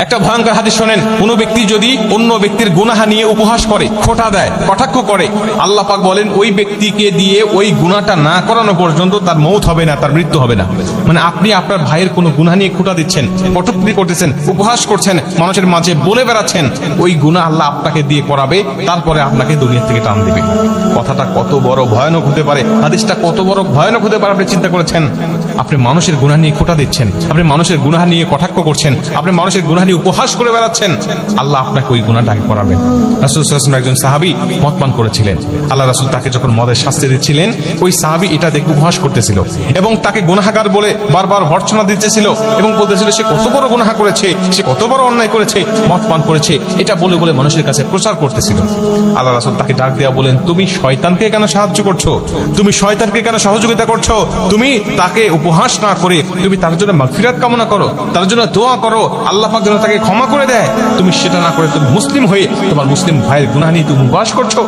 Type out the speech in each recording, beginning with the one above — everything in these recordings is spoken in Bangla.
একটা ভয়ঙ্কর হাদিস শোনেন, কোন ব্যক্তি যদি অন্য ব্যক্তির গুনাহ নিয়ে উপহাস করে, খোঁটা দেয়, কটাক্ষ করে, আল্লাহ পাক বলেন ওই ব্যক্তিকে দিয়ে ওই গুনাহটা না করানো পর্যন্ত তার মৌত হবে না, তার মৃত্যু হবে না। মানে আপনি আপনার ভাইয়ের কোনো গুনাহ নিয়ে খোঁটা দিচ্ছেন, কটূক্তি করতেছেন, উপহাস করছেন, মানুষের মাঝে বলে বেড়াচ্ছেন, ওই গুনাহ আল্লাহ আপনাকে দিয়ে করাবে, তারপরে আপনাকে দুনিয়া থেকে টান দিবে। কথাটা কত বড় ভয়ানক হতে পারে, হাদিসটা কত বড় ভয়ানক হতে পারে আপনি চিন্তা করেছেন? আপনি মানুষের গুনাহ নিয়ে খোঁটা দিচ্ছেন, আপনি মানুষের গুনাহ নিয়ে কটাক্ষ করছেন, আপনি মানুষের গুনাহ নিয়ে উপহাস করে বেড়াচ্ছেন, আল্লাহ আপনাকে ওই গুনাহটাকে করাবেন। রাসূল সাল্লাল্লাহু আলাইহি ওয়াসাল্লাম একজন সাহাবী মদ পান করেছিলেন। আল্লাহ রাসূল তাকে যখন মদের শাস্তি দিচ্ছিলেন, ওই সাহাবী এটা দেখে উপহাস করতেছিল এবং তাকে গুনাহগার বলে বারবার ভর্ৎসনা দিতেছিল এবং বলতেছিল সে কত বড় গুনাহ করেছে, সে কত বড় অন্যায় করেছে, মদ পান করেছে, এটা বলে বলে মানুষের কাছে প্রচার করতেছিল। আল্লাহ রাসূল তাকে ডাক দেয়া বলেন, তুমি শয়তানকে কেন সাহায্য করছো? তুমি শয়তানকে কেন সহযোগিতা করছো? তুমি তাকে উপহাস না করে তুমি তার জন্য মাগফিরাত কামনা করো, তার জন্য দোয়া করো, আল্লাহ পাক যেন তাকে ক্ষমা করে দেয়। তুমি সেটা না করে তুমি মুসলিম হয়ে তোমার মুসলিম ভাইয়ের গুনাহ নিয়ে তুমি উপহাস করছো।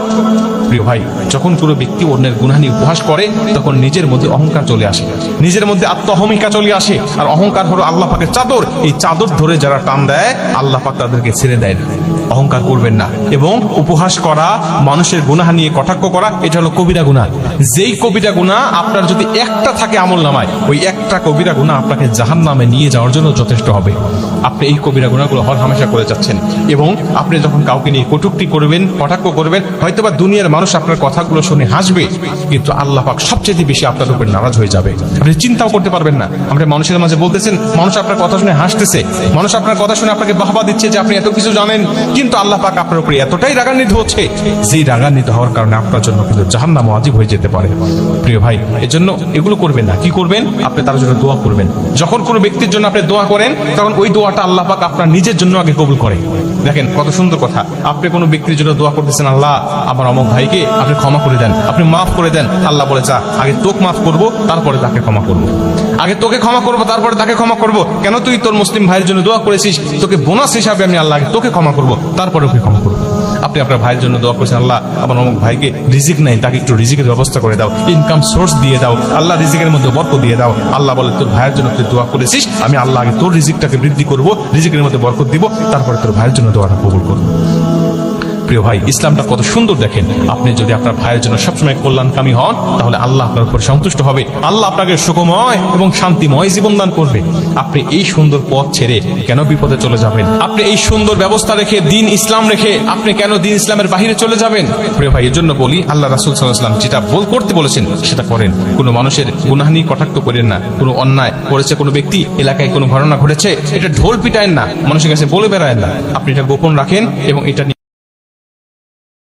প্রিয় ভাই, যখন কোনো ব্যক্তি অন্যের গুনাহ নিয়ে উপহাস করে, তখন নিজের মধ্যে অহংকার চলে আসে, নিজের মধ্যে আত্মহমিকা চলে আসে। আর অহংকার হলো আল্লাহ পাকের চাদর, এই চাদর ধরে যারা টান দেয়, আল্লাহ পাক তাদেরকে ছেড়ে দেয় না। অহংকার করবেন না। এবং উপহাস করা, মানুষের গুনাহ নিয়ে কটাক্ষ করা, এটা হলো কবিরা গুনাহ। যেই কবিরা গুনাহ আপনার যদি একটা থাকে আমল নামায়, ওই একটা কবিরা গুনাহ আপনাকে জাহান্নামে নিয়ে যাওয়ার জন্য যথেষ্ট হবে। আপনি এই কবিরা গুনাহগুলো হর হামেশা করে যাচ্ছেন এবং আপনি যখন কাউকে নিয়ে কটূক্তি করবেন, কটাক্ষ করবেন, হয়তোবা দুনিয়ার মানুষ আপনার কথাগুলো শুনে হাসবে, কিন্তু আল্লাহ পাক সবচেয়ে বেশি আপনার উপর নারাজ হয়ে যাবে। আপনি চিন্তাও করতে পারবেন না। আপনি মানুষের মাঝে বলতেছেন, মানুষ আপনার কথা শুনে হাসতেছে, মানুষ আপনার কথা শুনে আপনাকে বাহবা দিচ্ছে যে আপনি এত কিছু জানেন, কিন্তু আল্লাহ পাক আপনার উপরে এতটাই রাগান্বিত হচ্ছে, যেই রাগান্বিত হওয়ার কারণে আপনার জন্য কিন্তু জাহান্নাম ওয়াজিব হয়ে যেতে পারে। প্রিয় ভাই, এজন্য এগুলো করবেন না। কি করবেন? আপনি তার জন্য দোয়া করবেন। যখন কোনো ব্যক্তির জন্য আপনি দোয়া করেন, তখন ওই দোয়াটা আল্লাহ পাক আপনার নিজের জন্য আগে কবুল করে। দেখেন কত সুন্দর কথা। আপনি কোনো ব্যক্তির জন্য দোয়া করতেছেন, আল্লাহ আমার অমুক ভাইকে আপনি ক্ষমা করে দেন, আপনি মাফ করে দেন। আল্লাহ বলে, যা, আগে তোকে মাফ করবো, তারপরে তাকে ক্ষমা করবো। আগে তোকে ক্ষমা করবো, তারপরে তাকে ক্ষমা করবো। কেন? তুই তোর মুসলিম ভাইয়ের জন্য দোয়া করেছিস, তোকে বোনাস হিসাবে আমি আল্লাহ আগে তোকে ক্ষমা করবো, তারপরে ওকে ক্ষমা করবো। আপনি আপনার ভাইয়ের জন্য দোয়া করছেন, আল্লাহ আমার অমুক ভাইকে রিজিক নাই, তাকে একটু রিজিকের ব্যবস্থা করে দাও, ইনকাম সোর্স দিয়ে দাও, আল্লাহ রিজিকের মধ্যে বরকত দিয়ে দাও। আল্লাহ বলে, তোর ভাইয়ের জন্য তুই দোয়া করেছিস, আমি আল্লাহ আগে তোর রিজিকটাকে বৃদ্ধি করবো, রিজিকের মধ্যে বরকত দিব, তারপরে তোর ভাইয়ের জন্য দোয়াটা কবুল করবো। প্রিয় ভাই, ইসলামটা কত সুন্দর দেখেন। আপনি যদি আপনার ভাইয়ের জন্য সবসময় কল্যাণকামী হন, তাহলে আল্লাহ আপনার উপর সন্তুষ্ট হবে, আল্লাহ আপনাকে সুখময় এবং শান্তিময় জীবন দান করবে। আপনি এই সুন্দর পথ ছেড়ে কেন বিপদে চলে যাবেন? আপনি এই সুন্দর ব্যবস্থা রেখে, দিন ইসলাম রেখে আপনি কেন দিন ইসলামের বাহিরে চলে যাবেন? প্রিয় ভাই, এর জন্য বলি, আল্লাহ রাসূল সাল্লাল্লাহু আলাইহি ওয়াসাল্লাম যেটা করতে বলেছেন সেটা করেন। কোনো মানুষের গুনাহ নিয়ে কটাক্ষ করেন না। কোনো অন্যায় করেছে কোনো ব্যক্তি, এলাকায় কোনো ঘটনা ঘটেছে, এটা ঢোল পিটায়েন না, মানুষের কাছে বলে বেড়ায়েন না। আপনি এটা গোপন রাখেন এবং এটা